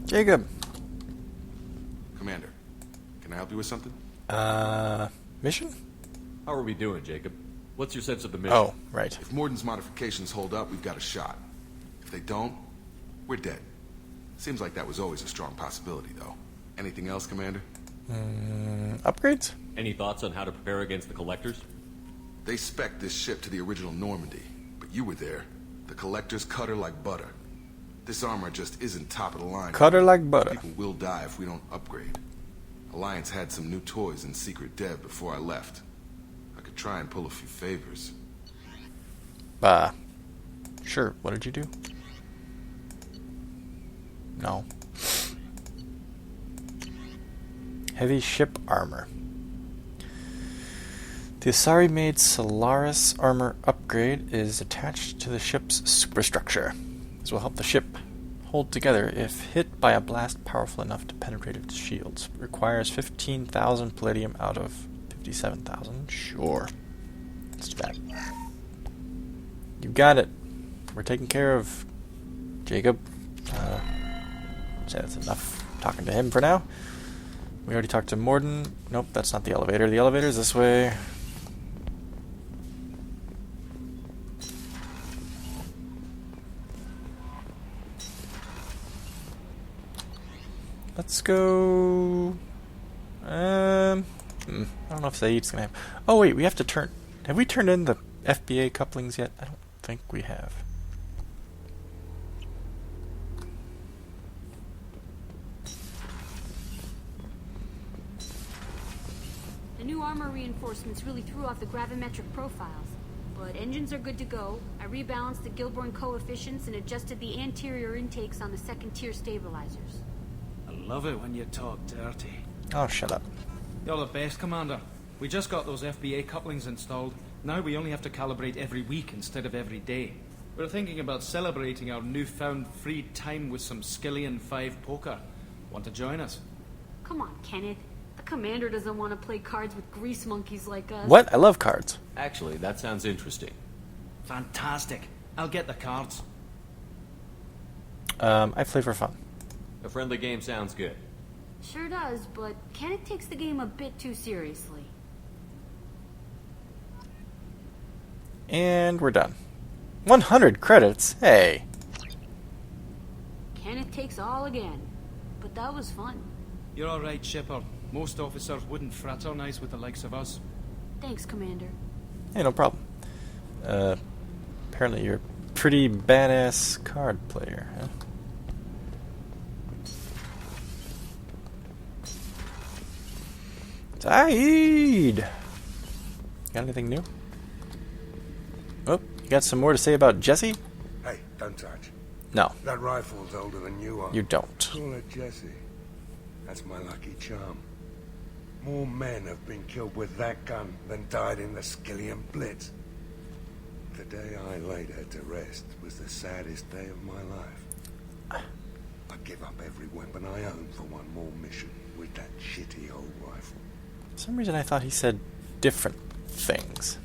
Jacob. Commander, can I help you with something? Mission? How are we doing, Jacob? What's your sense of the mission? Oh, right. If Morden's modifications hold up, we've got a shot. If they don't, we're dead. Seems like that was always a strong possibility, though. Anything else, Commander? Upgrades? Any thoughts on how to prepare against the Collectors? They spec'd this ship to the original Normandy, but you were there. The Collectors cut her like butter. This armor just isn't top of the line. Cut her like butter. People will die if we don't upgrade. Alliance had some new toys in secret dev before I left. I could try and pull a few favors. Sure. What did you do? No. Heavy ship armor. The Asari-made Solaris Armor upgrade is attached to the ship's superstructure. This will help the ship hold together if hit by a blast powerful enough to penetrate its shields. It requires 15,000 palladium out of 57,000. Sure. Let's do that. You got it. We're taking care of Jacob. Say that's enough talking to him for now. We already talked to Morden. Nope, that's not the elevator. The elevator's this way. Let's go... I don't know if Sayid's gonna have... Oh wait, we have to turn... Have we turned in the FBA couplings yet? I don't think we have. The new armor reinforcements really threw off the gravimetric profiles. But engines are good to go. I rebalanced the Gilborn coefficients and adjusted the anterior intakes on the second-tier stabilizers. I love it when you talk dirty. Oh, shut up. You're the best, Commander. We just got those FBA couplings installed. Now we only have to calibrate every week instead of every day. We're thinking about celebrating our newfound free time with some Skillian 5 poker. Want to join us? Come on, Kenneth. The commander doesn't want to play cards with grease monkeys like us. What? I love cards. Actually, that sounds interesting. Fantastic. I'll get the cards. I play for fun. A friendly game sounds good. Sure does, but Kenneth takes the game a bit too seriously. And we're done. 100 credits? Hey. Kenneth takes all again. But that was fun. You're all right, Shepard. Most officers wouldn't fraternize with the likes of us. Thanks, Commander. Hey, no problem. Apparently you're a pretty badass card player, huh? Sayid! Got anything new? Oh, you got some more to say about Jesse? Hey, don't touch. No, That rifle's older than you are. you don't. Call it Jesse. That's my lucky charm. More men have been killed with that gun than died in the Skillian Blitz. The day I laid her to rest was the saddest day of my life. I give up every weapon I own for one more mission with that shitty old rifle. For some reason I thought he said different things.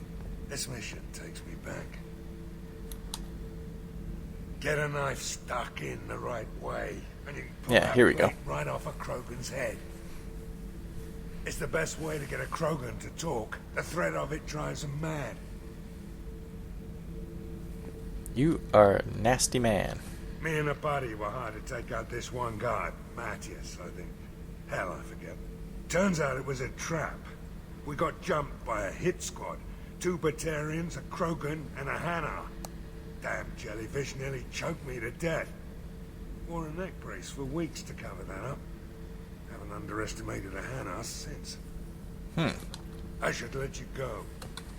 This mission takes me back. Get a knife stuck in the right way, and you can pull Yeah, that here we go. blade right off a Krogan's head. It's the best way to get a Krogan to talk. The threat of it drives them mad. You are a nasty man. Me and a buddy were hired to take out this one guy, Mantis, I think. Hell, I forget. Turns out it was a trap. We got jumped by a hit squad. 2 Batarians, a Krogan, and a Hanar. Damn jellyfish nearly choked me to death. Wore a neck brace for weeks to cover that up. Haven't underestimated a Hanar since. I should let you go.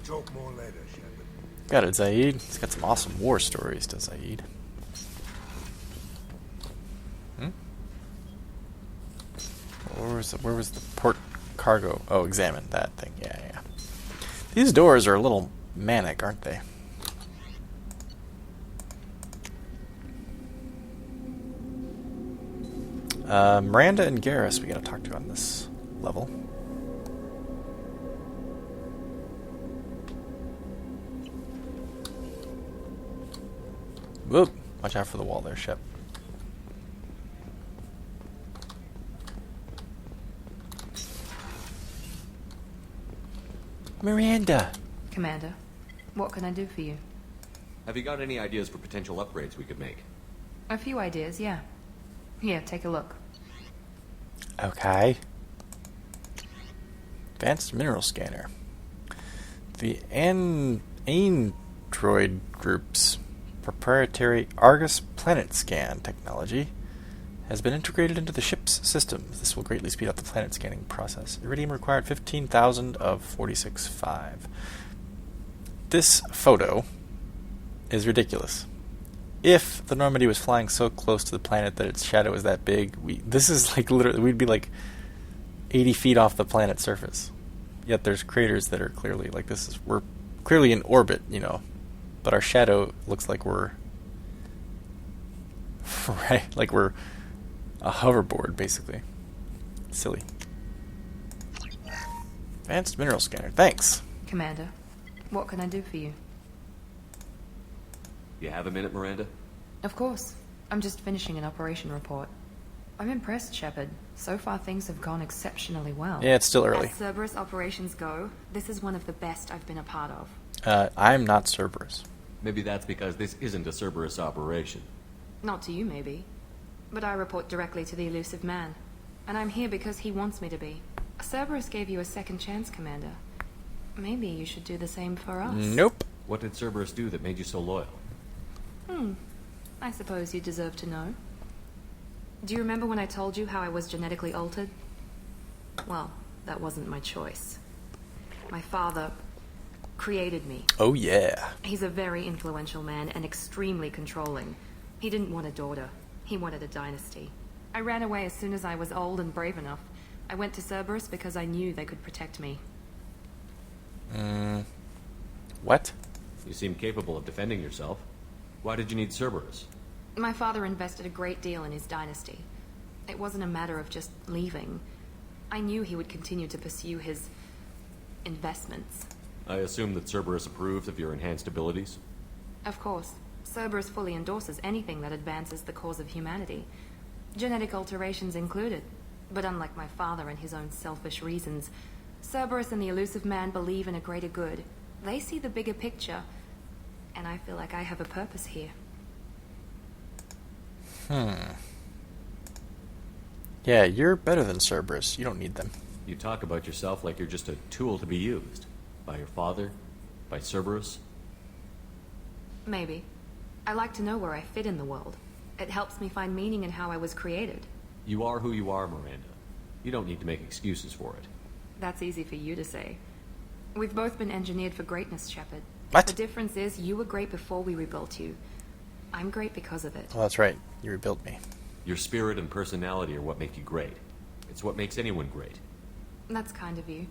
Talk more later, Shepard. Got it, Sayid. He's got some awesome war stories, does Sayid? Where was the port cargo? Oh, examine that thing. Yeah. These doors are a little manic, aren't they? Miranda and Garrus we gotta talk to on this level. Whoop! Watch out for the wall there, Shep. Miranda! Commander, what can I do for you? Have you got any ideas for potential upgrades we could make? A few ideas, yeah. Here, take a look. Okay. Advanced mineral scanner. The Android Group's proprietary Argus planet scan technology has been integrated into the ship's systems. This will greatly speed up the planet scanning process. Iridium required 15,000 of 46.5. This photo is ridiculous. If the Normandy was flying so close to the planet that its shadow is that big, this is like literally, we'd be like 80 feet off the planet's surface. Yet there's craters that are clearly like we're clearly in orbit, you know, but our shadow looks like we're right, like we're a hoverboard basically. Silly. Advanced mineral scanner. Thanks. Commander, what can I do for you? You have a minute, Miranda? Of course. I'm just finishing an operation report. I'm impressed, Shepard. So far things have gone exceptionally well. Yeah, it's still early. As Cerberus operations go, this is one of the best I've been a part of. I'm not Cerberus. Maybe that's because this isn't a Cerberus operation. Not to you, maybe. But I report directly to the elusive man. And I'm here because he wants me to be. Cerberus gave you a second chance, Commander. Maybe you should do the same for us. Nope. What did Cerberus do that made you so loyal? I suppose you deserve to know. Do you remember when I told you how I was genetically altered? Well, that wasn't my choice. My father created me. Oh yeah. He's a very influential man and extremely controlling. He didn't want a daughter. He wanted a dynasty. I ran away as soon as I was old and brave enough. I went to Cerberus because I knew they could protect me. What? You seem capable of defending yourself. Why did you need Cerberus? My father invested a great deal in his dynasty. It wasn't a matter of just leaving. I knew he would continue to pursue his investments. I assume that Cerberus approved of your enhanced abilities? Of course. Cerberus fully endorses anything that advances the cause of humanity. Genetic alterations included. But unlike my father and his own selfish reasons, Cerberus and the elusive man believe in a greater good. They see the bigger picture, and I feel like I have a purpose here. Yeah, you're better than Cerberus. You don't need them. You talk about yourself like you're just a tool to be used. By your father? By Cerberus? Maybe. I like to know where I fit in the world. It helps me find meaning in how I was created. You are who you are, Miranda. You don't need to make excuses for it. That's easy for you to say. We've both been engineered for greatness, Shepard. What? The difference is you were great before we rebuilt you. I'm great because of it. Well, that's right. You rebuilt me. Your spirit and personality are what make you great. It's what makes anyone great. That's kind of you.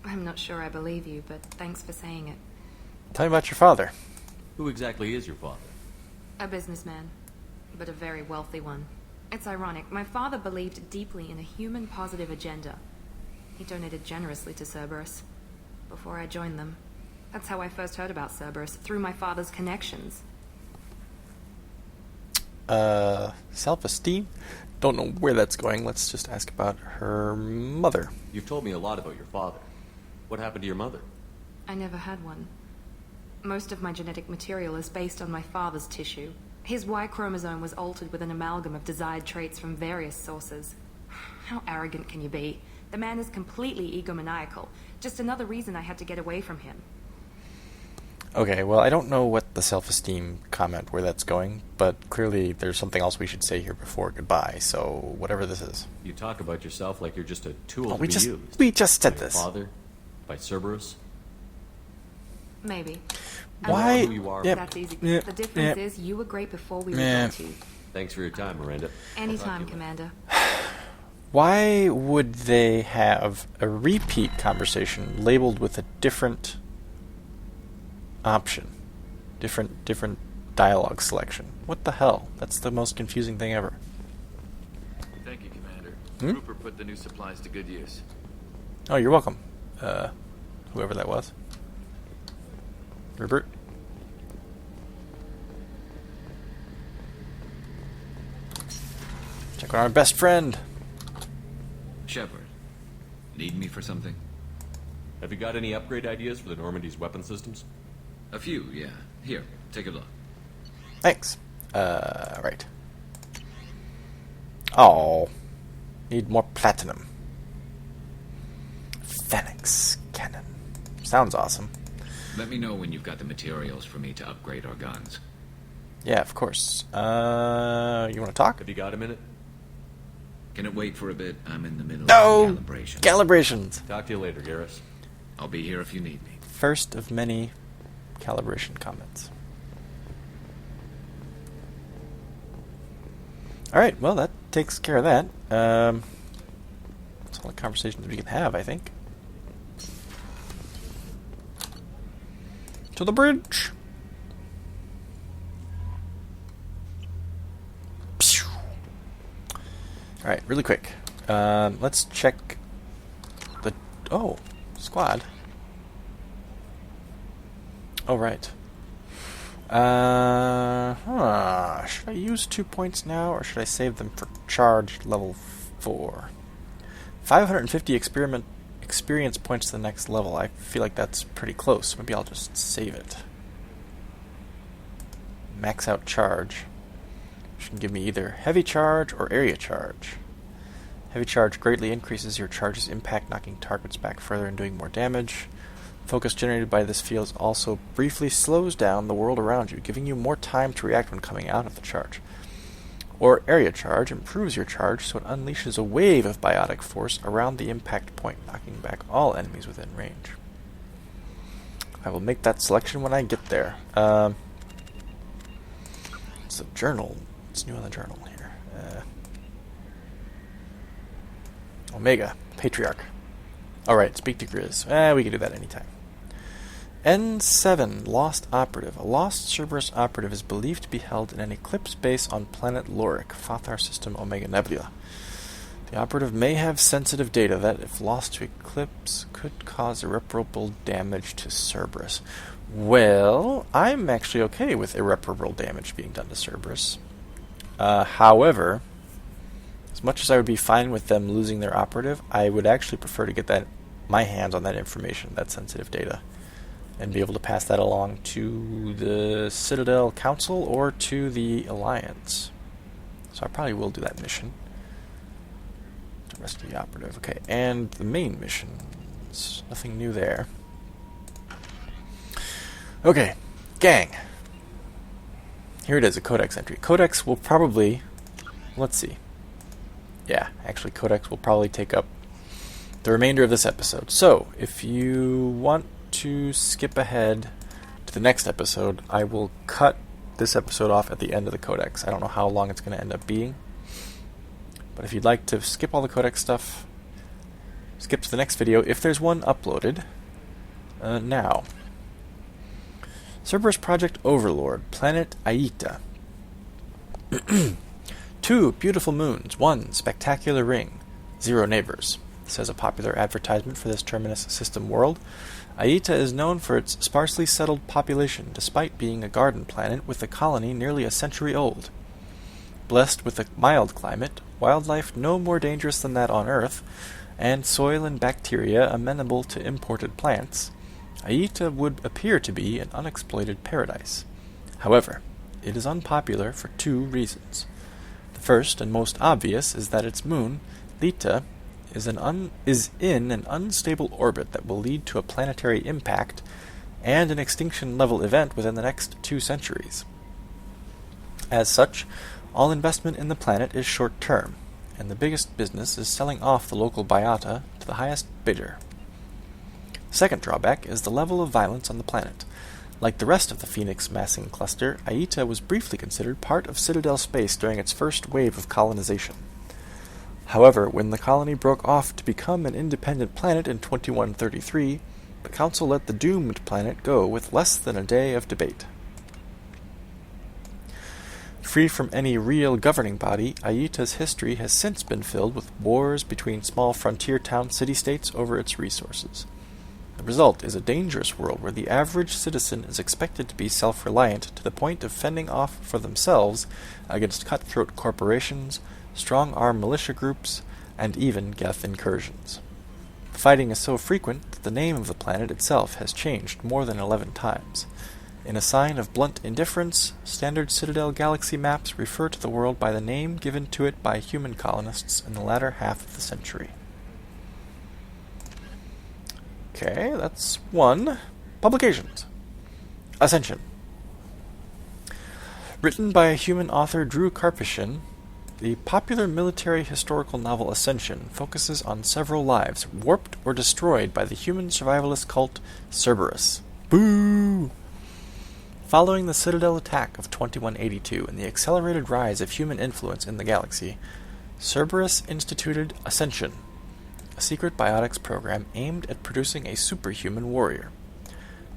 I'm not sure I believe you, but thanks for saying it. Tell me about your father. Who exactly is your father? A businessman, but a very wealthy one. It's ironic. My father believed deeply in a human-positive agenda. He donated generously to Cerberus before I joined them. That's how I first heard about Cerberus, through my father's connections. Self-esteem? Don't know where that's going. Let's just ask about her mother. You've told me a lot about your father. What happened to your mother? I never had one. Most of my genetic material is based on my father's tissue. His Y chromosome was altered with an amalgam of desired traits from various sources. How arrogant can you be? The man is completely egomaniacal. Just another reason I had to get away from him. Okay, well, I don't know what the self-esteem comment, where that's going, but clearly there's something else we should say here before goodbye, so whatever this is. You talk about yourself like you're just a tool to we be just used. we just said By your this. father? By Cerberus? Maybe. Why? I know who you are. Yep. That's easy. Yep. The difference Yep. is you were great before we Yeah. rebuilt you. Thanks for your time, Miranda. Anytime, Commander. Why would they have a repeat conversation labeled with a different option? Different dialogue selection. What the hell? That's the most confusing thing ever. Thank you, Commander. Hmm? Rupert put the new supplies to good use. Oh, you're welcome. Whoever that was. Rupert? Check on our best friend. Shepard, need me for something? Have you got any upgrade ideas for the Normandy's weapon systems? A few, yeah. Here, take a look. Thanks. Right. Oh. Need more platinum. Phoenix cannon. Sounds awesome. Let me know when you've got the materials for me to upgrade our guns. Yeah, of course. You want to talk? Have you got a minute? Can it wait for a bit? I'm in the middle No! of calibration. Calibrations! Talk to you later, Garrus. I'll be here if you need me. First of many calibration comments. Alright, well, that takes care of that. That's all the conversations we can have, I think. To the bridge! Alright, really quick. Let's check the... Oh, squad. Oh, right. Should I use 2 points now, or should I save them for charge level 4? 550 experience points to the next level. I feel like that's pretty close. Maybe I'll just save it. Max out charge. Should give me either heavy charge or area charge. Heavy charge greatly increases your charge's impact, knocking targets back further and doing more damage. Focus generated by this field also briefly slows down the world around you, giving you more time to react when coming out of the charge. Or area charge improves your charge, so it unleashes a wave of biotic force around the impact point, knocking back all enemies within range. I will make that selection when I get there. It's a journal. It's new on the journal here. Omega, Patriarch. Alright, speak to Grizz. We can do that anytime. N7, Lost Operative. A lost Cerberus operative is believed to be held in an Eclipse base on planet Lorik, Fothar System Omega Nebula. The operative may have sensitive data that, if lost to Eclipse, could cause irreparable damage to Cerberus. Well, I'm actually okay with irreparable damage being done to Cerberus. However, as much as I would be fine with them losing their operative, I would actually prefer to get my hands on that information, that sensitive data, and be able to pass that along to the Citadel Council or to the Alliance. So I probably will do that mission. The rest of the operative. Okay, and the main missions. Nothing new there. Okay, gang. Here it is, a Codex entry. Codex will probably... Let's see. Yeah, actually Codex will probably take up the remainder of this episode. So, if you want to skip ahead to the next episode, I will cut this episode off at the end of the Codex. I don't know how long it's going to end up being. But if you'd like to skip all the Codex stuff, skip to the next video, if there's one uploaded. Now. Cerberus Project Overlord, Planet Aita. 2 beautiful moons, 1 spectacular ring, 0 neighbors, says a popular advertisement for this terminus system world. Aita is known for its sparsely settled population, despite being a garden planet with a colony nearly a century old. Blessed with a mild climate, wildlife no more dangerous than that on Earth, and soil and bacteria amenable to imported plants, Aita would appear to be an unexploited paradise. However, it is unpopular for 2 reasons. The first and most obvious is that its moon, Lita, is in an unstable orbit that will lead to a planetary impact and an extinction-level event within the next 2 centuries. As such, all investment in the planet is short-term, and the biggest business is selling off the local biota to the highest bidder. The second drawback is the level of violence on the planet. Like the rest of the Phoenix massing cluster, Aita was briefly considered part of Citadel space during its first wave of colonization. However, when the colony broke off to become an independent planet in 2133, the Council let the doomed planet go with less than a day of debate. Free from any real governing body, Aita's history has since been filled with wars between small frontier town city-states over its resources. The result is a dangerous world where the average citizen is expected to be self-reliant to the point of fending off for themselves against cutthroat corporations, strong-arm militia groups, and even Geth incursions. The fighting is so frequent that the name of the planet itself has changed more than 11 times. In a sign of blunt indifference, standard Citadel galaxy maps refer to the world by the name given to it by human colonists in the latter half of the century. Okay, that's one. Publications. Ascension. Written by human author Drew Karpyshyn, the popular military historical novel Ascension focuses on several lives warped or destroyed by the human survivalist cult Cerberus. Boo! Following the Citadel attack of 2182 and the accelerated rise of human influence in the galaxy, Cerberus instituted Ascension, a secret biotics program aimed at producing a superhuman warrior.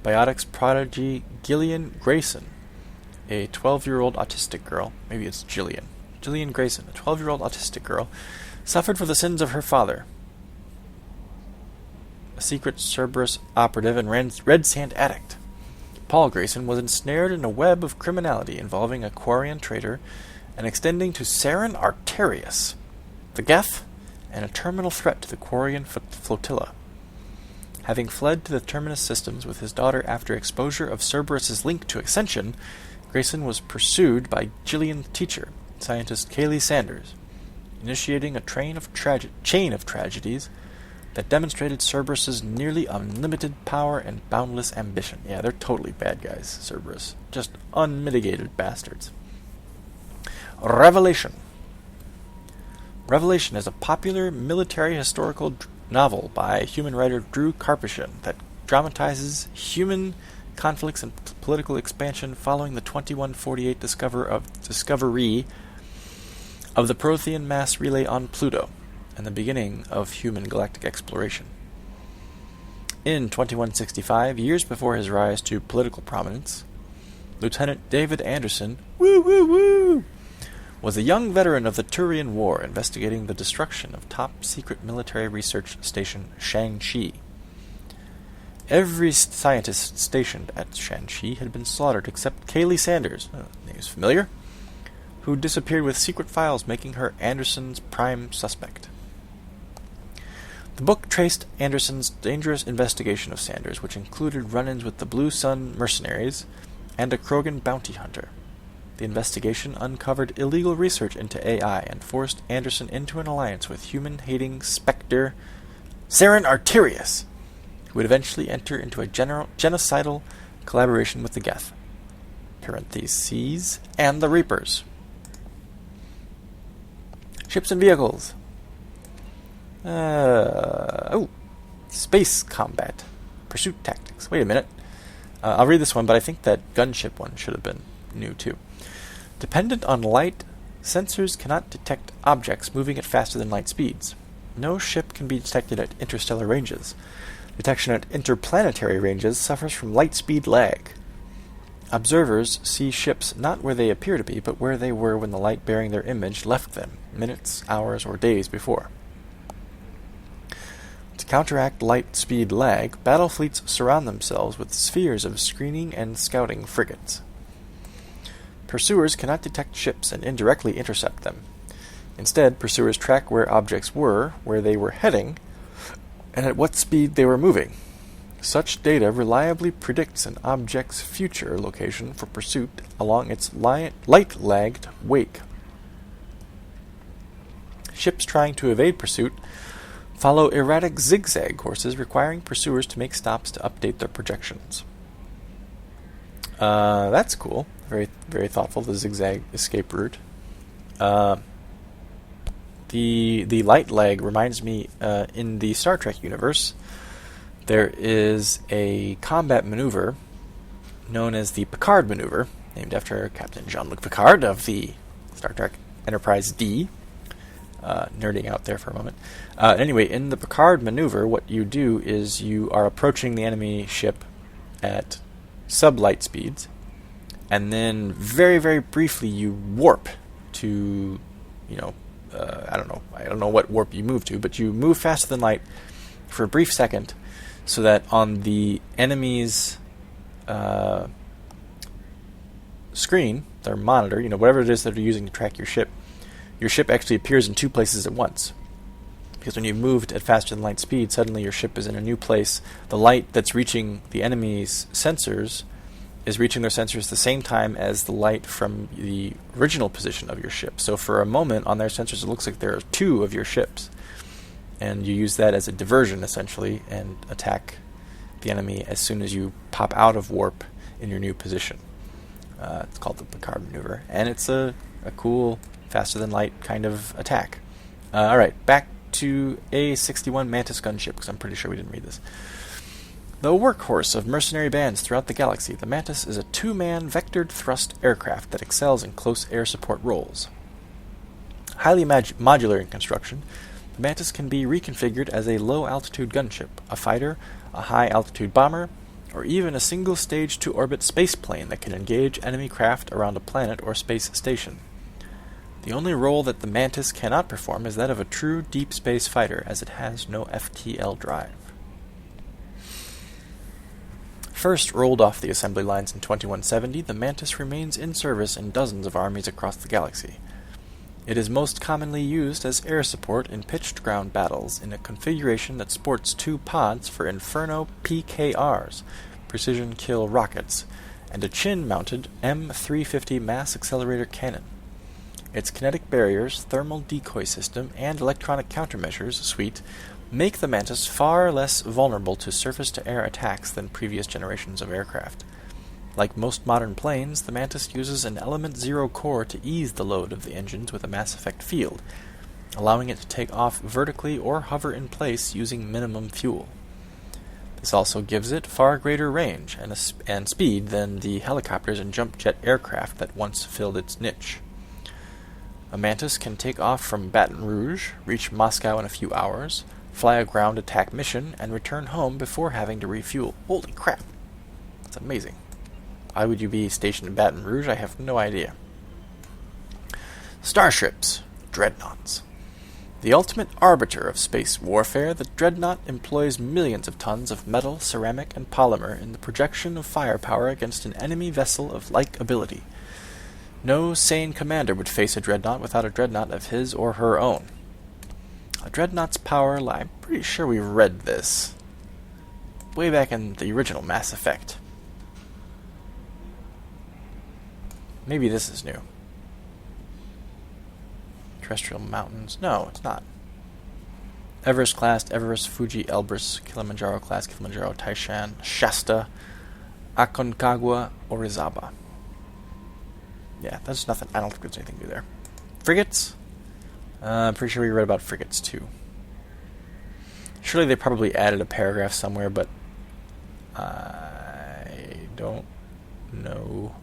Biotics prodigy Gillian Grayson, a 12-year-old autistic girl, maybe it's Gillian Grayson, a 12-year-old autistic girl, suffered for the sins of her father, a secret Cerberus operative and red sand addict. Paul Grayson was ensnared in a web of criminality involving a Quarian traitor and extending to Saren Arterius, the Geth, and a terminal threat to the Quarian flotilla. Having fled to the Terminus systems with his daughter after exposure of Cerberus's link to Ascension, Grayson was pursued by Gillian's teacher, scientist Kaylee Sanders, initiating a chain of tragedies that demonstrated Cerberus's nearly unlimited power and boundless ambition. Yeah, they're totally bad guys, Cerberus. Just unmitigated bastards. Revelation. Revelation is a popular military historical novel by human writer Drew Karpyshyn that dramatizes human conflicts and political expansion following the 2148 discovery of the Prothean mass relay on Pluto and the beginning of human galactic exploration. In 2165, years before his rise to political prominence, Lieutenant David Anderson, was a young veteran of the Turian War investigating the destruction of top-secret military research station Shang-Chi. Every scientist stationed at Shang-Chi had been slaughtered except Kaylee Sanders, name's familiar, who disappeared with secret files making her Anderson's prime suspect. The book traced Anderson's dangerous investigation of Sanders, which included run-ins with the Blue Sun mercenaries and a Krogan bounty hunter. The investigation uncovered illegal research into AI and forced Anderson into an alliance with human-hating Spectre Saren Arterius, who would eventually enter into a genocidal collaboration with the Geth, parentheses, and the Reapers. Ships and vehicles. Space combat. Pursuit tactics. Wait a minute. I'll read this one, but I think that gunship one should have been new too. Dependent on light, sensors cannot detect objects moving at faster than light speeds. No ship can be detected at interstellar ranges. Detection at interplanetary ranges suffers from light speed lag. Observers see ships not where they appear to be, but where they were when the light bearing their image left them, minutes, hours, or days before. To counteract light speed lag, battle fleets surround themselves with spheres of screening and scouting frigates. Pursuers cannot detect ships and indirectly intercept them. Instead, pursuers track where objects were, where they were heading, and at what speed they were moving. Such data reliably predicts an object's future location for pursuit along its light-lagged wake. Ships trying to evade pursuit follow erratic zigzag courses requiring pursuers to make stops to update their projections. That's cool. Very, very thoughtful, the zigzag escape route. The light lag reminds me, in the Star Trek universe, there is a combat maneuver known as the Picard maneuver, named after Captain Jean-Luc Picard of the Star Trek Enterprise D. Nerding out there for a moment. Anyway, in the Picard maneuver, what you do is you are approaching the enemy ship at sublight speeds, and then very, very briefly you warp to, I don't know what warp you move to, but you move faster than light for a brief second, so that on the enemy's screen, their monitor, whatever it is that they're using to track your ship actually appears in two places at once. Because when you moved at faster than light speed, suddenly your ship is in a new place. The light that's reaching the enemy's sensors is reaching their sensors the same time as the light from the original position of your ship. So for a moment on their sensors, it looks like there are two of your ships. And you use that as a diversion, essentially, and attack the enemy as soon as you pop out of warp in your new position. It's called the Picard maneuver. And it's a cool, faster than light kind of attack. Alright, back to A61 Mantis gunship, because I'm pretty sure we didn't read this. The workhorse of mercenary bands throughout the galaxy, the Mantis is a two-man vectored thrust aircraft that excels in close air support roles. Highly modular in construction, the Mantis can be reconfigured as a low-altitude gunship, a fighter, a high-altitude bomber, or even a single stage-to-orbit spaceplane that can engage enemy craft around a planet or space station. The only role that the Mantis cannot perform is that of a true deep space fighter, as it has no FTL drive. First rolled off the assembly lines in 2170, the Mantis remains in service in dozens of armies across the galaxy. It is most commonly used as air support in pitched ground battles in a configuration that sports two pods for Inferno PKRs, precision kill rockets, and a chin-mounted M350 mass accelerator cannon. Its kinetic barriers, thermal decoy system, and electronic countermeasures suite make the Mantis far less vulnerable to surface-to-air attacks than previous generations of aircraft. Like most modern planes, the Mantis uses an Element 0 core to ease the load of the engines with a mass effect field, allowing it to take off vertically or hover in place using minimum fuel. This also gives it far greater range and speed than the helicopters and jump jet aircraft that once filled its niche. A Mantis can take off from Baton Rouge, reach Moscow in a few hours, fly a ground attack mission, and return home before having to refuel. Holy crap! That's amazing. Why would you be stationed in Baton Rouge? I have no idea. Starships, dreadnoughts. The ultimate arbiter of space warfare, the dreadnought employs millions of tons of metal, ceramic, and polymer in the projection of firepower against an enemy vessel of like ability. No sane commander would face a dreadnought without a dreadnought of his or her own. A dreadnought's power, I'm pretty sure we read this way back in the original Mass Effect. Maybe this is new. Terrestrial mountains. No, it's not. Everest class, Everest, Fuji, Elbrus, Kilimanjaro class, Kilimanjaro, Taishan, Shasta, Aconcagua, Orizaba. Yeah, that's nothing. I don't think there's anything new there. Frigates? I'm pretty sure we read about frigates too. Surely they probably added a paragraph somewhere, but I don't know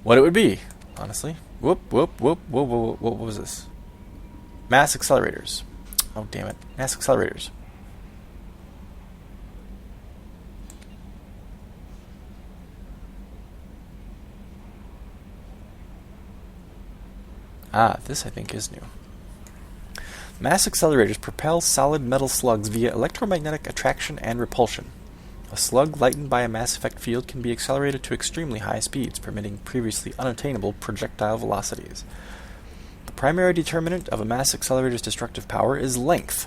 what it would be, honestly. What was this? Mass accelerators. Oh, damn it. Mass accelerators. This I think is new. Mass accelerators propel solid metal slugs via electromagnetic attraction and repulsion. A slug lightened by a mass effect field can be accelerated to extremely high speeds, permitting previously unattainable projectile velocities. The primary determinant of a mass accelerator's destructive power is length.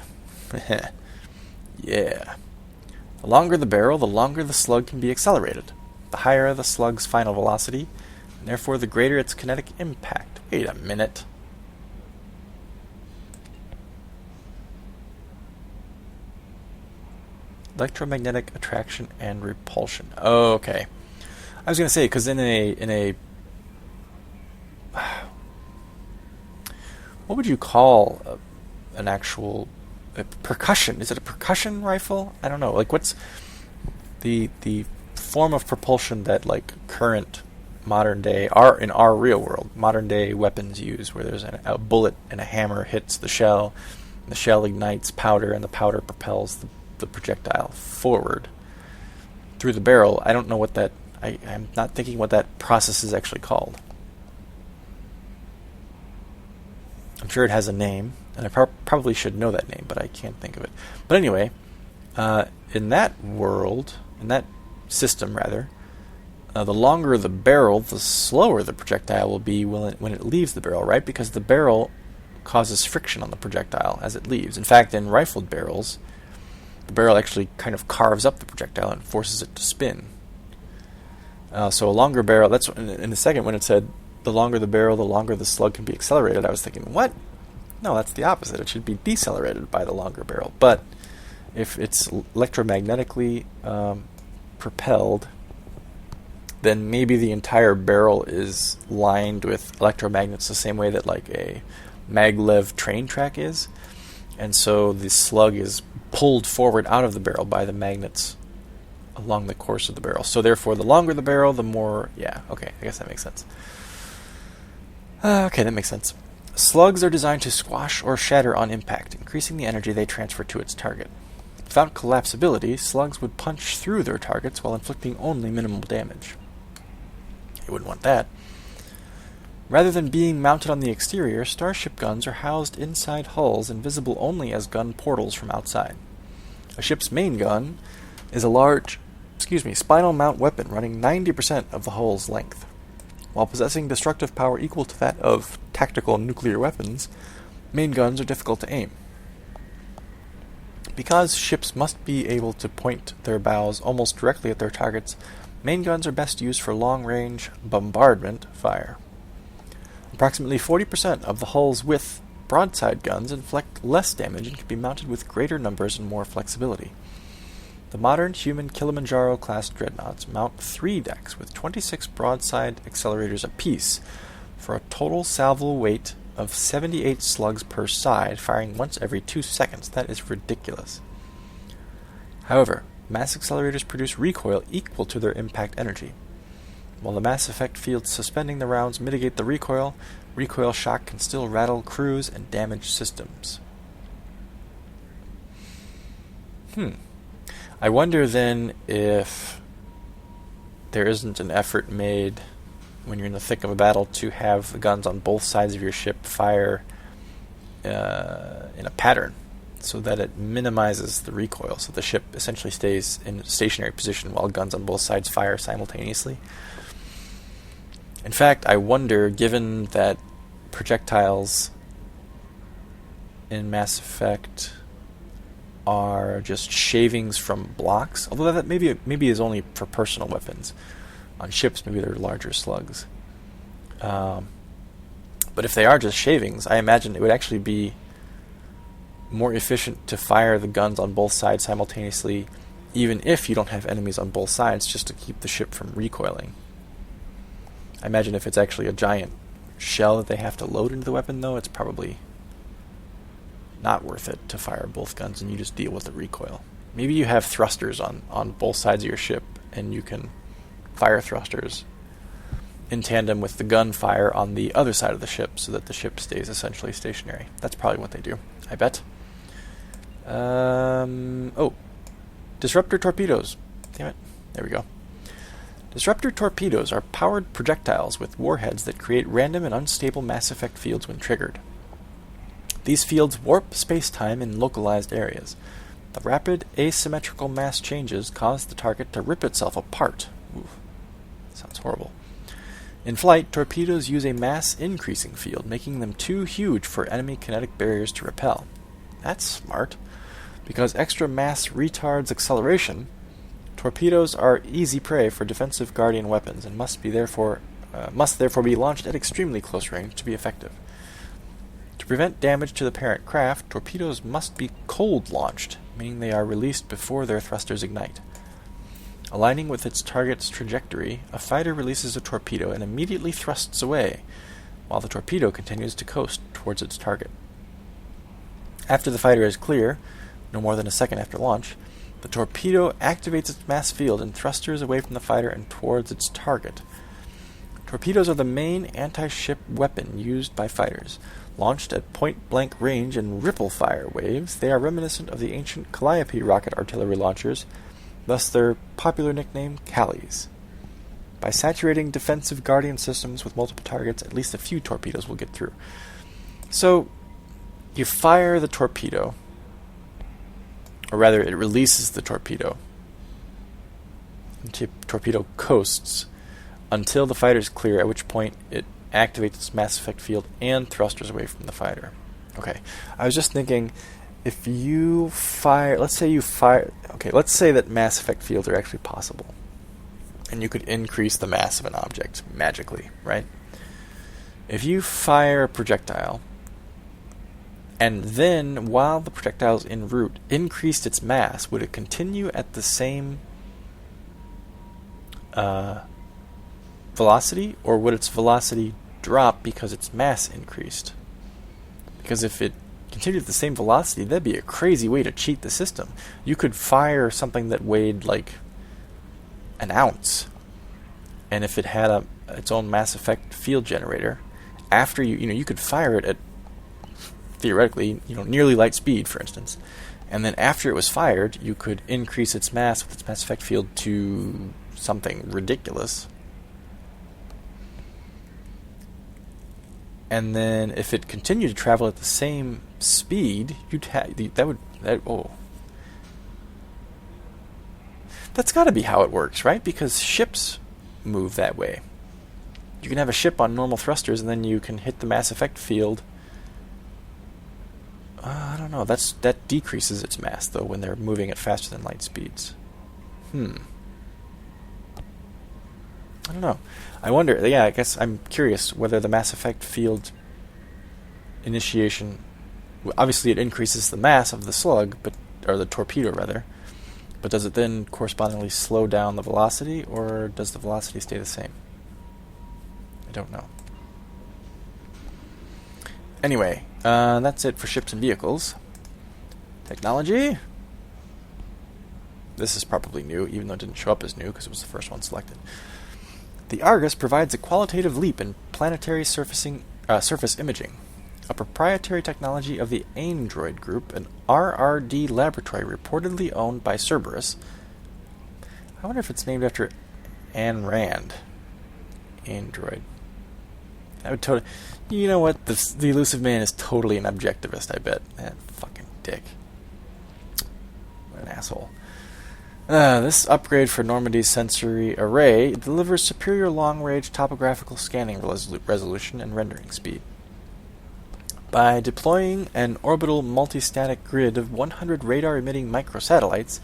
Yeah. The longer the barrel, the longer the slug can be accelerated. The higher the slug's final velocity, and therefore the greater its kinetic impact. Wait a minute. Electromagnetic attraction and repulsion. Oh, okay. I was going to say, because in a what would you call an actual percussion? Is it a percussion rifle? I don't know. Like, what's the form of propulsion that like current modern day in our real world modern day weapons use, where there's a bullet and a hammer hits the shell, and the shell ignites powder, and the powder propels the projectile forward through the barrel. I don't know what that. I'm not thinking what that process is actually called. I'm sure it has a name, and I probably should know that name, but I can't think of it. But anyway, in that world, in that system rather, the longer the barrel, the slower the projectile will be when it leaves the barrel, right? Because the barrel causes friction on the projectile as it leaves. In fact, in rifled barrels, the barrel actually kind of carves up the projectile and forces it to spin. So a longer barrel, that's in a second when it said the longer the barrel, the longer the slug can be accelerated, I was thinking, what? No, that's the opposite. It should be decelerated by the longer barrel. But if it's electromagnetically propelled, then maybe the entire barrel is lined with electromagnets the same way that like a maglev train track is. And so the slug is pulled forward out of the barrel by the magnets along the course of the barrel. So therefore, the longer the barrel, the more... Yeah, okay, I guess that makes sense. Okay, that makes sense. Slugs are designed to squash or shatter on impact, increasing the energy they transfer to its target. Without collapsibility, slugs would punch through their targets while inflicting only minimal damage. You wouldn't want that. Rather than being mounted on the exterior, starship guns are housed inside hulls and visible only as gun portals from outside. A ship's main gun is a large, spinal mount weapon running 90% of the hull's length. While possessing destructive power equal to that of tactical nuclear weapons, main guns are difficult to aim. Because ships must be able to point their bows almost directly at their targets, main guns are best used for long-range bombardment fire. Approximately 40% of the hull's width broadside guns inflict less damage and can be mounted with greater numbers and more flexibility. The modern human Kilimanjaro-class dreadnoughts mount 3 decks with 26 broadside accelerators apiece for a total salvo weight of 78 slugs per side, firing once every 2 seconds. That is ridiculous. However, mass accelerators produce recoil equal to their impact energy. While the mass effect fields suspending the rounds mitigate the recoil shock can still rattle crews and damage systems. I wonder then if there isn't an effort made when you're in the thick of a battle to have the guns on both sides of your ship fire in a pattern so that it minimizes the recoil, so the ship essentially stays in a stationary position while guns on both sides fire simultaneously. In fact, I wonder, given that projectiles in Mass Effect are just shavings from blocks, although that maybe is only for personal weapons. On ships, maybe they're larger slugs. But if they are just shavings, I imagine it would actually be more efficient to fire the guns on both sides simultaneously, even if you don't have enemies on both sides, just to keep the ship from recoiling. I imagine if it's actually a giant shell that they have to load into the weapon, though, it's probably not worth it to fire both guns and you just deal with the recoil. Maybe you have thrusters on both sides of your ship and you can fire thrusters in tandem with the gunfire on the other side of the ship so that the ship stays essentially stationary. That's probably what they do, I bet. Disruptor torpedoes. Damn it. There we go. Disruptor torpedoes are powered projectiles with warheads that create random and unstable mass effect fields when triggered. These fields warp space-time in localized areas. The rapid asymmetrical mass changes cause the target to rip itself apart. Ooh, sounds horrible. In flight, torpedoes use a mass-increasing field, making them too huge for enemy kinetic barriers to repel. That's smart. Because extra mass retards acceleration, torpedoes are easy prey for defensive Guardian weapons and must therefore be launched at extremely close range to be effective. To prevent damage to the parent craft, torpedoes must be cold-launched, meaning they are released before their thrusters ignite. Aligning with its target's trajectory, a fighter releases a torpedo and immediately thrusts away, while the torpedo continues to coast towards its target. After the fighter is clear, no more than a second after launch, the torpedo activates its mass field and thrusters away from the fighter and towards its target. Torpedoes are the main anti-ship weapon used by fighters. Launched at point-blank range and ripple-fire waves, they are reminiscent of the ancient Calliope rocket artillery launchers, thus their popular nickname, Callies. By saturating defensive Guardian systems with multiple targets, at least a few torpedoes will get through. So, you fire the torpedo, or rather, it releases the torpedo. The torpedo coasts until the fighter is clear, at which point it activates its mass effect field and thrusters away from the fighter. Okay. I was just thinking, if you fire... Let's say you fire... Okay, let's say that mass effect fields are actually possible. And you could increase the mass of an object magically, right? If you fire a projectile, and then, while the projectile's en route, increased its mass, would it continue at the same velocity, or would its velocity drop because its mass increased? Because if it continued at the same velocity, that'd be a crazy way to cheat the system. You could fire something that weighed like an ounce, and if it had its own mass effect field generator, after you could fire it at theoretically nearly light speed, for instance, and then after it was fired, you could increase its mass with its mass effect field to something ridiculous. And then if it continued to travel at the same speed, that's got to be how it works, right? Because ships move that way. You can have a ship on normal thrusters, and then you can hit the mass effect field. I don't know. That decreases its mass, though, when they're moving at faster than light speeds. I don't know. I wonder. Yeah, I guess I'm curious whether the mass effect field initiation... Obviously, it increases the mass of the slug, or the torpedo, rather. But does it then correspondingly slow down the velocity, or does the velocity stay the same? I don't know. Anyway, that's it for ships and vehicles. Technology. This is probably new, even though it didn't show up as new because it was the first one selected. The Argus provides a qualitative leap in planetary surface imaging, a proprietary technology of the Android Group, an RRD laboratory reportedly owned by Cerberus. I wonder if it's named after Ayn Rand. Android. I would totally... You know what? The Elusive Man is totally an objectivist, I bet. That fucking dick. What an asshole. This upgrade for Normandy's sensory array delivers superior long-range topographical scanning resolution and rendering speed. By deploying an orbital multistatic grid of 100 radar-emitting microsatellites,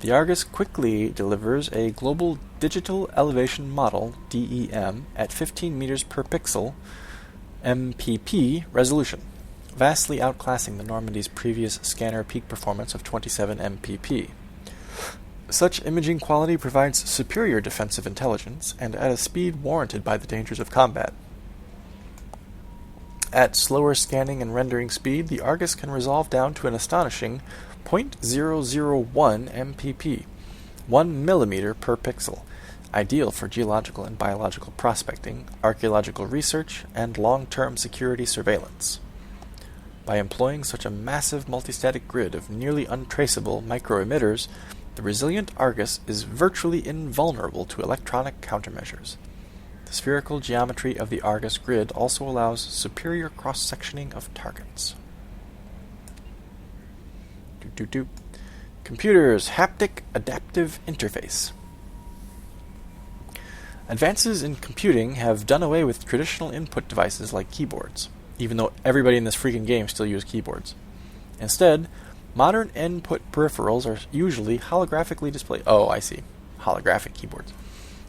the Argus quickly delivers a global digital elevation model, DEM, at 15 meters per pixel, MPP, resolution, vastly outclassing the Normandy's previous scanner peak performance of 27 MPP. Such imaging quality provides superior defensive intelligence, and at a speed warranted by the dangers of combat. At slower scanning and rendering speed, the Argus can resolve down to an astonishing 0.001 MPP, 1 millimeter per pixel, ideal for geological and biological prospecting, archaeological research, and long-term security surveillance. By employing such a massive multistatic grid of nearly untraceable micro-emitters, the resilient Argus is virtually invulnerable to electronic countermeasures. The spherical geometry of the Argus grid also allows superior cross-sectioning of targets. Computers Haptic Adaptive Interface. Advances in computing have done away with traditional input devices like keyboards, even though everybody in this freaking game still uses keyboards. Instead, modern input peripherals are usually holographically displayed. Oh, I see. Holographic keyboards.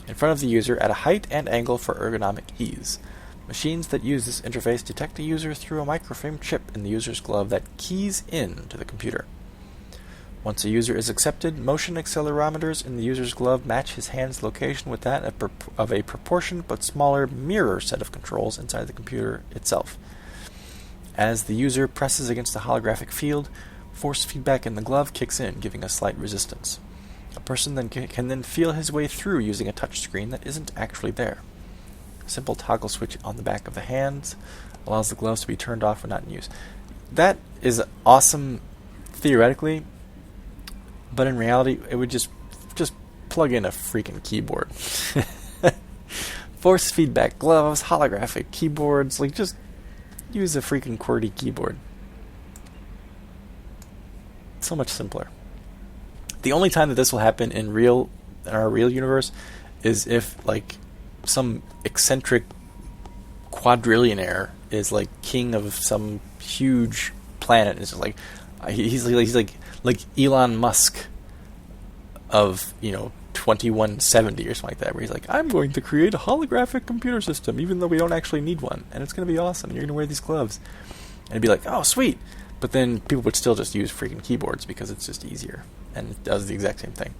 In front of the user at a height and angle for ergonomic ease. Machines that use this interface detect a user through a microframe chip in the user's glove that keys in to the computer. Once a user is accepted, motion accelerometers in the user's glove match his hand's location with that of a proportioned but smaller mirror set of controls inside the computer itself. As the user presses against the holographic field, force feedback in the glove kicks in, giving a slight resistance. A person then can then feel his way through using a touchscreen that isn't actually there. A simple toggle switch on the back of the hands allows the gloves to be turned off when not in use. That is awesome theoretically, but in reality, it would just plug in a freaking keyboard. Force feedback gloves, holographic keyboards, just use a freaking QWERTY keyboard. So much simpler. The only time that this will happen in our real universe is if some eccentric quadrillionaire is like king of some huge planet. It's just like he's like Elon Musk of 2170 or something like that, where he's like, I'm going to create a holographic computer system, even though we don't actually need one, and it's going to be awesome. You're going to wear these gloves, and it'd be like, oh sweet. But then people would still just use freaking keyboards because it's just easier, and it does the exact same thing.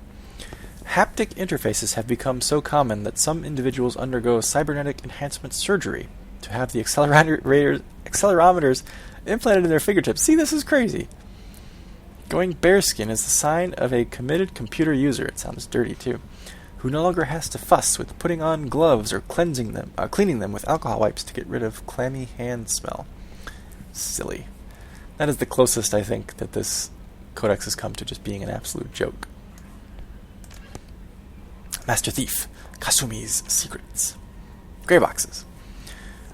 Haptic interfaces have become so common that some individuals undergo cybernetic enhancement surgery to have the accelerometers implanted in their fingertips. See, this is crazy. Going bareskin is the sign of a committed computer user. It sounds dirty, too. Who no longer has to fuss with putting on gloves or cleaning them with alcohol wipes to get rid of clammy hand smell. Silly. That is the closest, I think, that this codex has come to just being an absolute joke. Master Thief, Kasumi's Secrets. Gray boxes.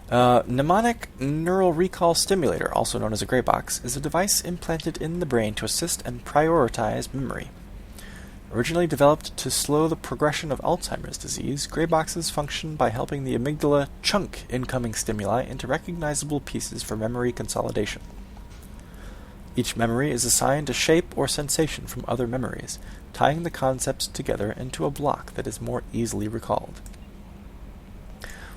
Mnemonic Neural Recall Stimulator, also known as a gray box, is a device implanted in the brain to assist and prioritize memory. Originally developed to slow the progression of Alzheimer's disease, gray boxes function by helping the amygdala chunk incoming stimuli into recognizable pieces for memory consolidation. Each memory is assigned a shape or sensation from other memories, tying the concepts together into a block that is more easily recalled.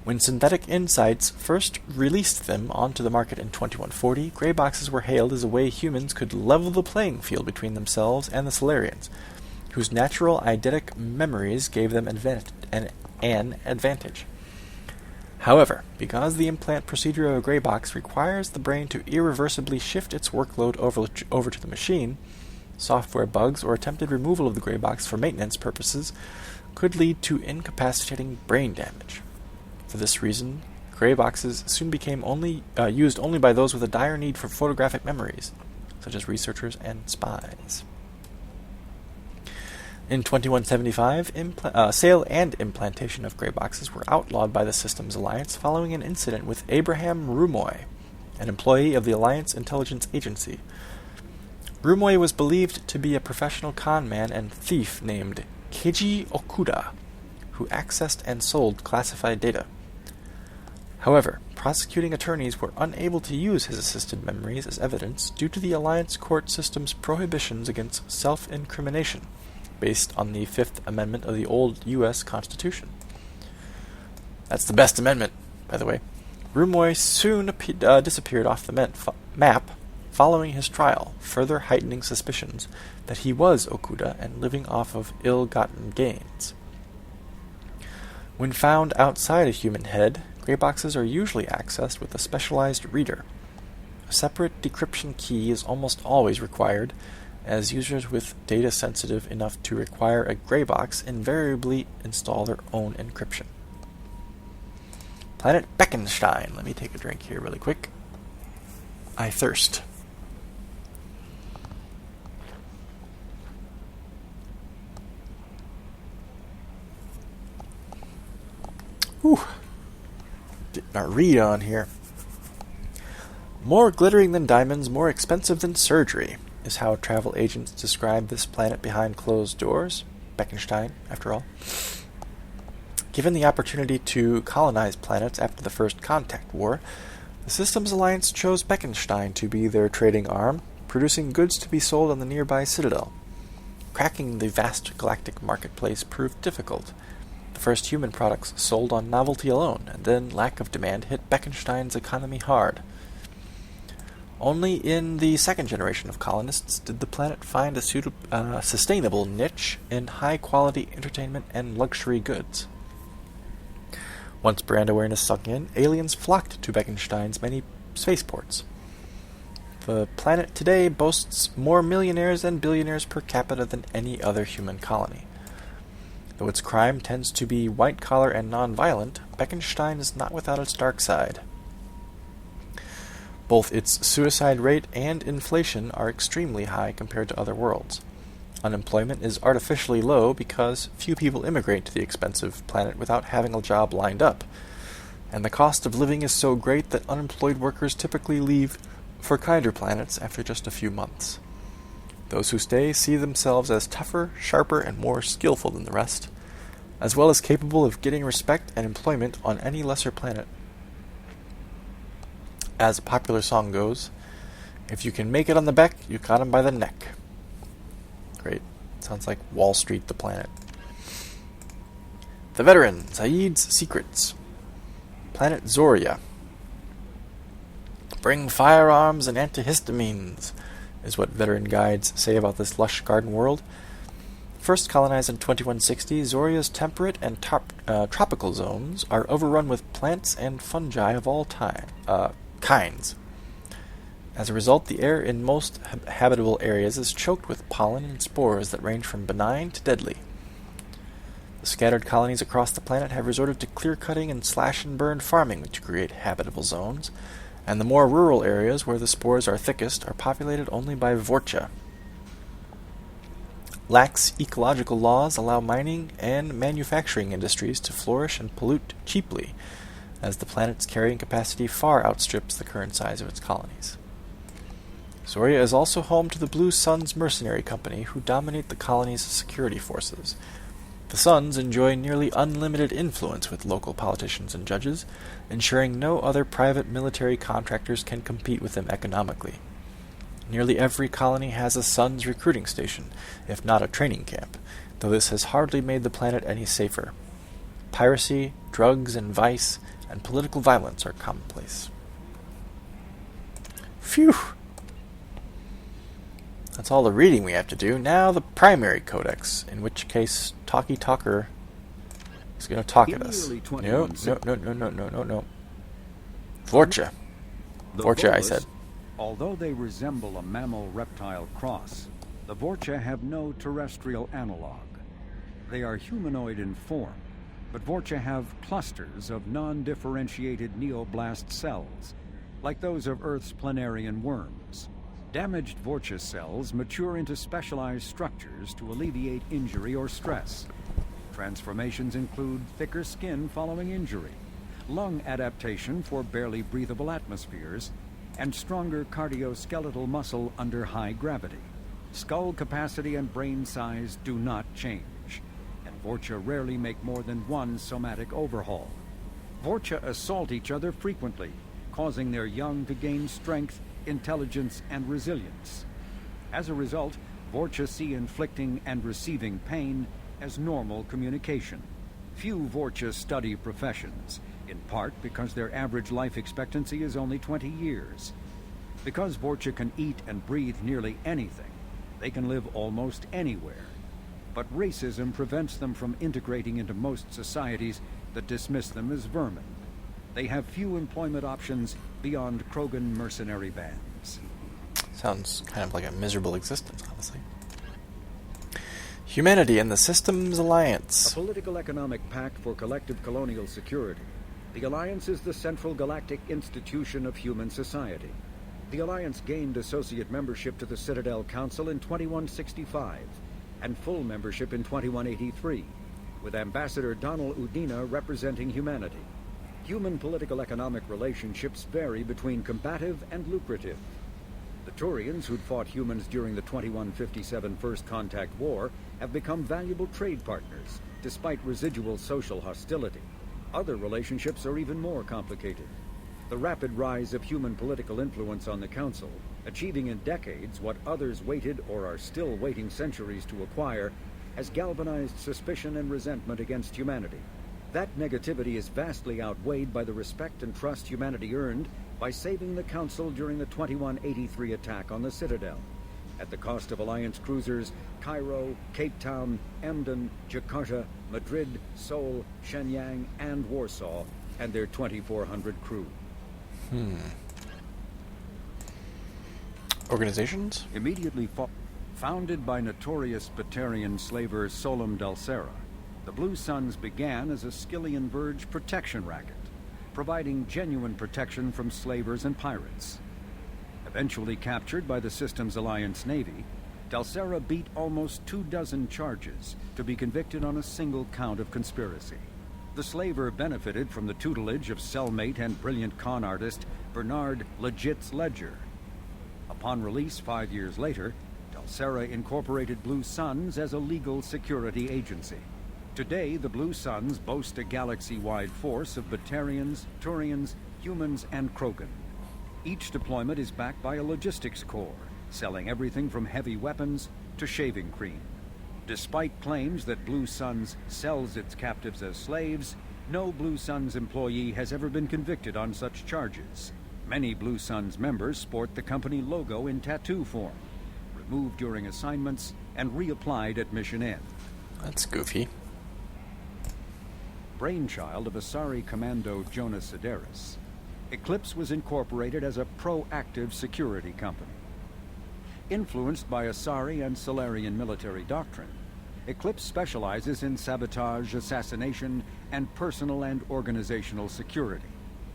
When Synthetic Insights first released them onto the market in 2140, gray boxes were hailed as a way humans could level the playing field between themselves and the Solarians, whose natural eidetic memories gave them an advantage. However, because the implant procedure of a gray box requires the brain to irreversibly shift its workload over to the machine, software bugs or attempted removal of the gray box for maintenance purposes could lead to incapacitating brain damage. For this reason, gray boxes soon became used only by those with a dire need for photographic memories, such as researchers and spies. In 2175, sale and implantation of gray boxes were outlawed by the Systems Alliance following an incident with Abraham Rumoy, an employee of the Alliance Intelligence Agency. Rumoy was believed to be a professional con man and thief named Keiji Okuda, who accessed and sold classified data. However, prosecuting attorneys were unable to use his assisted memories as evidence due to the Alliance court system's prohibitions against self-incrimination, based on the Fifth Amendment of the old U.S. Constitution. That's the best amendment, by the way. Rumoy soon disappeared off the map following his trial, further heightening suspicions that he was Okuda and living off of ill-gotten gains. When found outside a human head, gray boxes are usually accessed with a specialized reader. A separate decryption key is almost always required, as users with data sensitive enough to require a gray box invariably install their own encryption. Planet Beckenstein. Let me take a drink here really quick. I thirst. Whew. Getting our read on here. More glittering than diamonds, more expensive than surgery, is how travel agents describe this planet behind closed doors. Beckenstein, after all. Given the opportunity to colonize planets after the First Contact War, the Systems Alliance chose Beckenstein to be their trading arm, producing goods to be sold on the nearby Citadel. Cracking the vast galactic marketplace proved difficult. The first human products sold on novelty alone, and then lack of demand hit Beckenstein's economy hard. Only in the second generation of colonists did the planet find a sustainable niche in high-quality entertainment and luxury goods. Once brand awareness sunk in, aliens flocked to Beckenstein's many spaceports. The planet today boasts more millionaires and billionaires per capita than any other human colony. Though its crime tends to be white-collar and non-violent, Beckenstein is not without its dark side. Both its suicide rate and inflation are extremely high compared to other worlds. Unemployment is artificially low because few people immigrate to the expensive planet without having a job lined up, and the cost of living is so great that unemployed workers typically leave for kinder planets after just a few months. Those who stay see themselves as tougher, sharper, and more skillful than the rest, as well as capable of getting respect and employment on any lesser planet. As a popular song goes, if you can make it on the beck, you got him by the neck. Great. Sounds like Wall Street, the planet. The Veteran, Sayid's Secrets. Planet Soria. Bring firearms and antihistamines, is what veteran guides say about this lush garden world. First colonized in 2160, Zoria's temperate and tropical zones are overrun with plants and fungi of all kinds. As a result, the air in most habitable areas is choked with pollen and spores that range from benign to deadly. The scattered colonies across the planet have resorted to clear-cutting and slash-and-burn farming to create habitable zones, and the more rural areas where the spores are thickest are populated only by Vorcha. Lax ecological laws allow mining and manufacturing industries to flourish and pollute cheaply, as the planet's carrying capacity far outstrips the current size of its colonies. Soria is also home to the Blue Suns Mercenary Company, who dominate the colony's security forces. The Suns enjoy nearly unlimited influence with local politicians and judges, ensuring no other private military contractors can compete with them economically. Nearly every colony has a Suns recruiting station, if not a training camp, though this has hardly made the planet any safer. Piracy, drugs and vice, and political violence are commonplace. Phew! That's all the reading we have to do. Now the primary codex, in which case Talkie Talker is going to talk at us. No. Vorcha. Vorcha, I said. Although they resemble a mammal-reptile cross, the Vorcha have no terrestrial analog. They are humanoid in form, but Vorcha have clusters of non-differentiated neoblast cells, like those of Earth's planarian worms. Damaged Vorcha cells mature into specialized structures to alleviate injury or stress. Transformations include thicker skin following injury, lung adaptation for barely breathable atmospheres, and stronger cardioskeletal muscle under high gravity. Skull capacity and brain size do not change, and Vorcha rarely make more than one somatic overhaul. Vorcha assault each other frequently, causing their young to gain strength, intelligence, and resilience. As a result, Vorcha see inflicting and receiving pain as normal communication. Few Vorcha study professions, in part because their average life expectancy is only 20 years. Because Vorcha can eat and breathe nearly anything, they can live almost anywhere. But racism prevents them from integrating into most societies that dismiss them as vermin. They have few employment options beyond Krogan mercenary bands. Sounds kind of like a miserable existence, honestly. Humanity and the Systems Alliance. A political economic pact for collective colonial security. The Alliance is the central galactic institution of human society. The Alliance gained associate membership to the Citadel Council in 2165, and full membership in 2183, with Ambassador Donald Udina representing humanity. Human political-economic relationships vary between combative and lucrative. The Turians, who'd fought humans during the 2157 First Contact War, have become valuable trade partners, despite residual social hostility. Other relationships are even more complicated. The rapid rise of human political influence on the Council, achieving in decades what others waited or are still waiting centuries to acquire, has galvanized suspicion and resentment against humanity. That negativity is vastly outweighed by the respect and trust humanity earned by saving the Council during the 2183 attack on the Citadel, at the cost of Alliance cruisers Cairo, Cape Town, Emden, Jakarta, Madrid, Seoul, Shenyang, and Warsaw, and their 2,400 crew. Organizations? Immediately founded by notorious Batarian slaver Solum Dulcera, the Blue Suns began as a Skillian Verge protection racket, providing genuine protection from slavers and pirates. Eventually captured by the Systems Alliance Navy, Dulcera beat almost 24 charges to be convicted on a single count of conspiracy. The slaver benefited from the tutelage of cellmate and brilliant con artist Bernard Legit's Ledger. Upon release 5 years later, Dulcera incorporated Blue Suns as a legal security agency. Today, the Blue Suns boast a galaxy-wide force of Batarians, Turians, humans, and Krogan. Each deployment is backed by a logistics corps, selling everything from heavy weapons to shaving cream. Despite claims that Blue Suns sells its captives as slaves, no Blue Suns employee has ever been convicted on such charges. Many Blue Suns members sport the company logo in tattoo form, removed during assignments and reapplied at mission end. That's goofy. Brainchild of Asari Commando Jonas Sedaris, Eclipse was incorporated as a proactive security company. Influenced by Asari and Solarian military doctrine, Eclipse specializes in sabotage, assassination, and personal and organizational security.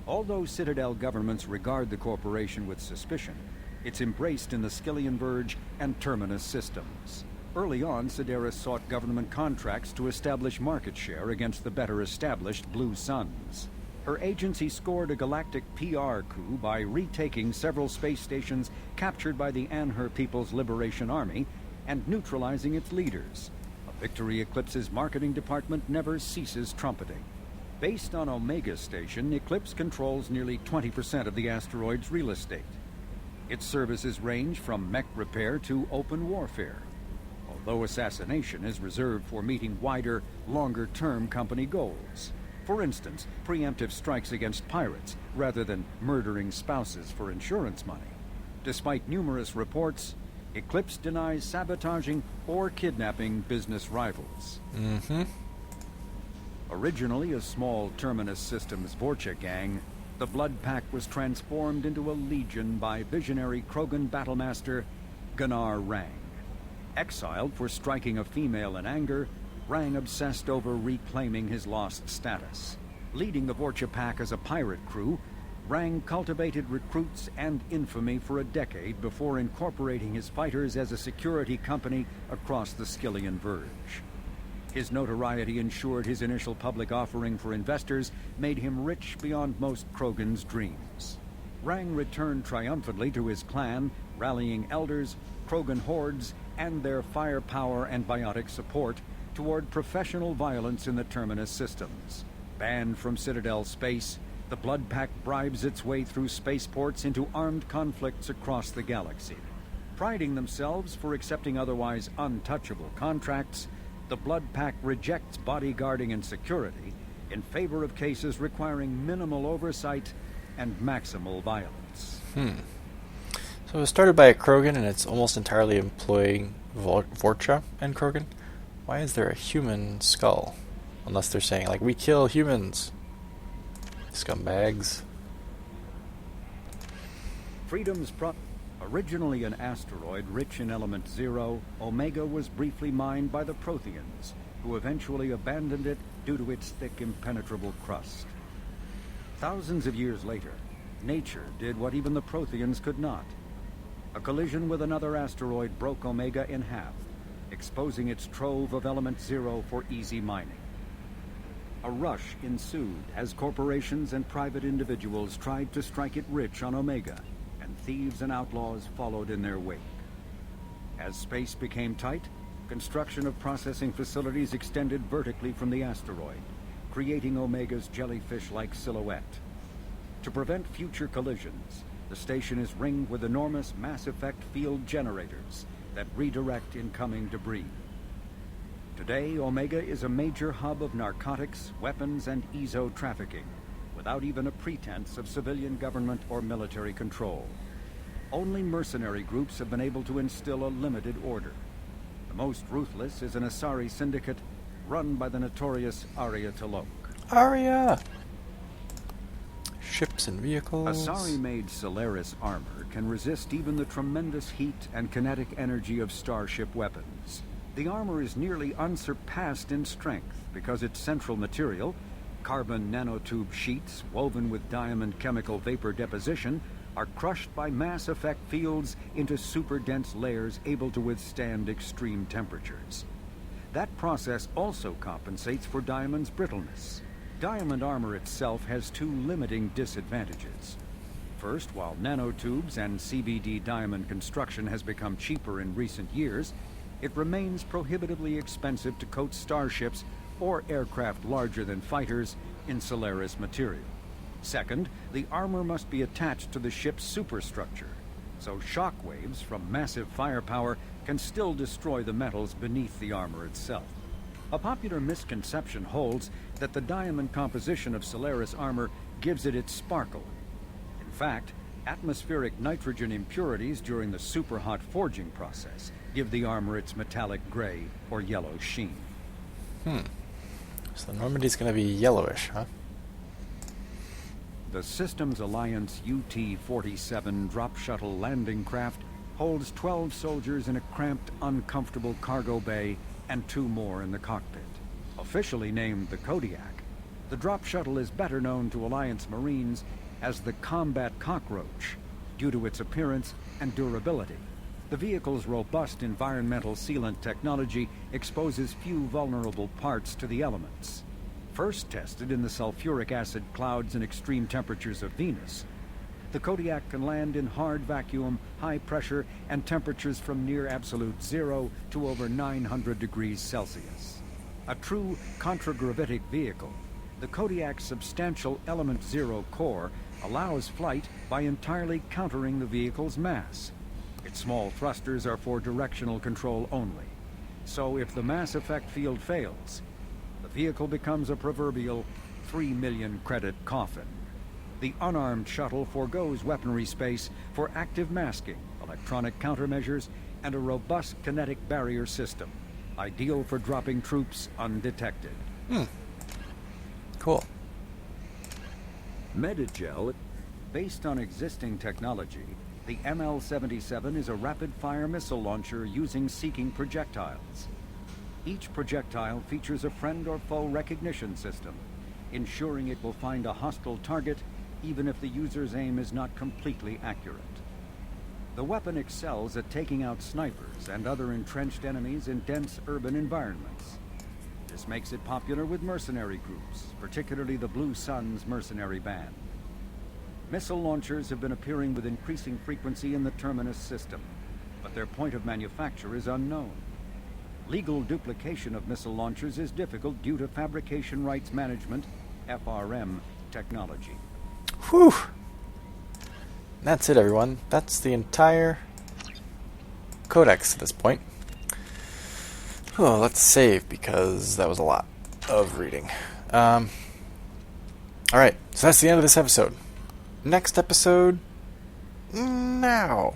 Although Citadel governments regard the corporation with suspicion, it's embraced in the Skillian Verge and Terminus systems. Early on, Sedaris sought government contracts to establish market share against the better-established Blue Suns. Her agency scored a galactic PR coup by retaking several space stations captured by the Anhur People's Liberation Army and neutralizing its leaders. A victory Eclipse's marketing department never ceases trumpeting. Based on Omega Station, Eclipse controls nearly 20% of the asteroid's real estate. Its services range from mech repair to open warfare, although assassination is reserved for meeting wider, longer-term company goals. For instance, preemptive strikes against pirates, rather than murdering spouses for insurance money. Despite numerous reports, Eclipse denies sabotaging or kidnapping business rivals. Originally a small Terminus Systems Vorcha gang, the Blood Pact was transformed into a legion by visionary Krogan battlemaster Gunnar Rang. Exiled for striking a female in anger, Rang obsessed over reclaiming his lost status. Leading the Vorcha Pack as a pirate crew, Rang cultivated recruits and infamy for a decade before incorporating his fighters as a security company across the Skillian Verge. His notoriety ensured his initial public offering for investors made him rich beyond most Krogan's dreams. Rang returned triumphantly to his clan, rallying elders, Krogan hordes, and their firepower and biotic support toward professional violence in the Terminus systems. Banned from Citadel space, the Blood Pact bribes its way through spaceports into armed conflicts across the galaxy. Priding themselves for accepting otherwise untouchable contracts, the Blood Pact rejects bodyguarding and security in favor of cases requiring minimal oversight and maximal violence. So it was started by a Krogan and it's almost entirely employing Vorcha and Krogan. Why is there a human skull? Unless they're saying, like, we kill humans. Scumbags. Originally an asteroid rich in element zero, Omega was briefly mined by the Protheans, who eventually abandoned it due to its thick, impenetrable crust. Thousands of years later, nature did what even the Protheans could not. A collision with another asteroid broke Omega in half, exposing its trove of element zero for easy mining. A rush ensued as corporations and private individuals tried to strike it rich on Omega, and thieves and outlaws followed in their wake. As space became tight, construction of processing facilities extended vertically from the asteroid, creating Omega's jellyfish-like silhouette. To prevent future collisions, the station is ringed with enormous mass effect field generators that redirect incoming debris. Today, Omega is a major hub of narcotics, weapons, and EZO trafficking, without even a pretense of civilian government or military control. Only mercenary groups have been able to instill a limited order. The most ruthless is an Asari syndicate run by the notorious Arya Talok. Arya! Ships and vehicles. Asari-made Solaris Armor can resist even the tremendous heat and kinetic energy of starship weapons. The armor is nearly unsurpassed in strength because its central material, carbon nanotube sheets woven with diamond chemical vapor deposition, are crushed by mass effect fields into super-dense layers able to withstand extreme temperatures. That process also compensates for diamond's brittleness. Diamond armor itself has two limiting disadvantages. First, while nanotubes and CBD diamond construction has become cheaper in recent years, it remains prohibitively expensive to coat starships or aircraft larger than fighters in Solaris material. Second, the armor must be attached to the ship's superstructure, so shock waves from massive firepower can still destroy the metals beneath the armor itself. A popular misconception holds that the diamond composition of Solaris armor gives it its sparkle. In fact, atmospheric nitrogen impurities during the superhot forging process give the armor its metallic gray or yellow sheen. So the Normandy's going to be yellowish, huh? The Systems Alliance UT-47 drop shuttle landing craft holds 12 soldiers in a cramped, uncomfortable cargo bay and 2 more in the cockpit. Officially named the Kodiak, the drop shuttle is better known to Alliance Marines as the Combat Cockroach due to its appearance and durability. The vehicle's robust environmental sealant technology exposes few vulnerable parts to the elements. First tested in the sulfuric acid clouds and extreme temperatures of Venus, the Kodiak can land in hard vacuum, high pressure, and temperatures from near absolute zero to over 900 degrees Celsius. A true contragravitic vehicle, the Kodiak's substantial Element Zero core allows flight by entirely countering the vehicle's mass. Its small thrusters are for directional control only. So if the mass effect field fails, the vehicle becomes a proverbial 3 million credit coffin. The unarmed shuttle forgoes weaponry space for active masking, electronic countermeasures, and a robust kinetic barrier system, ideal for dropping troops undetected. Cool. Medigel, based on existing technology, the ML-77 is a rapid-fire missile launcher using seeking projectiles. Each projectile features a friend or foe recognition system, ensuring it will find a hostile target even if the user's aim is not completely accurate. The weapon excels at taking out snipers and other entrenched enemies in dense urban environments. This makes it popular with mercenary groups, particularly the Blue Suns mercenary band. Missile launchers have been appearing with increasing frequency in the Terminus system, but their point of manufacture is unknown. Legal duplication of missile launchers is difficult due to Fabrication Rights Management, FRM, technology. Whew! That's it, everyone. That's the entire codex at this point. Oh, let's save, because that was a lot of reading. Alright, so that's the end of this episode. Next episode, now.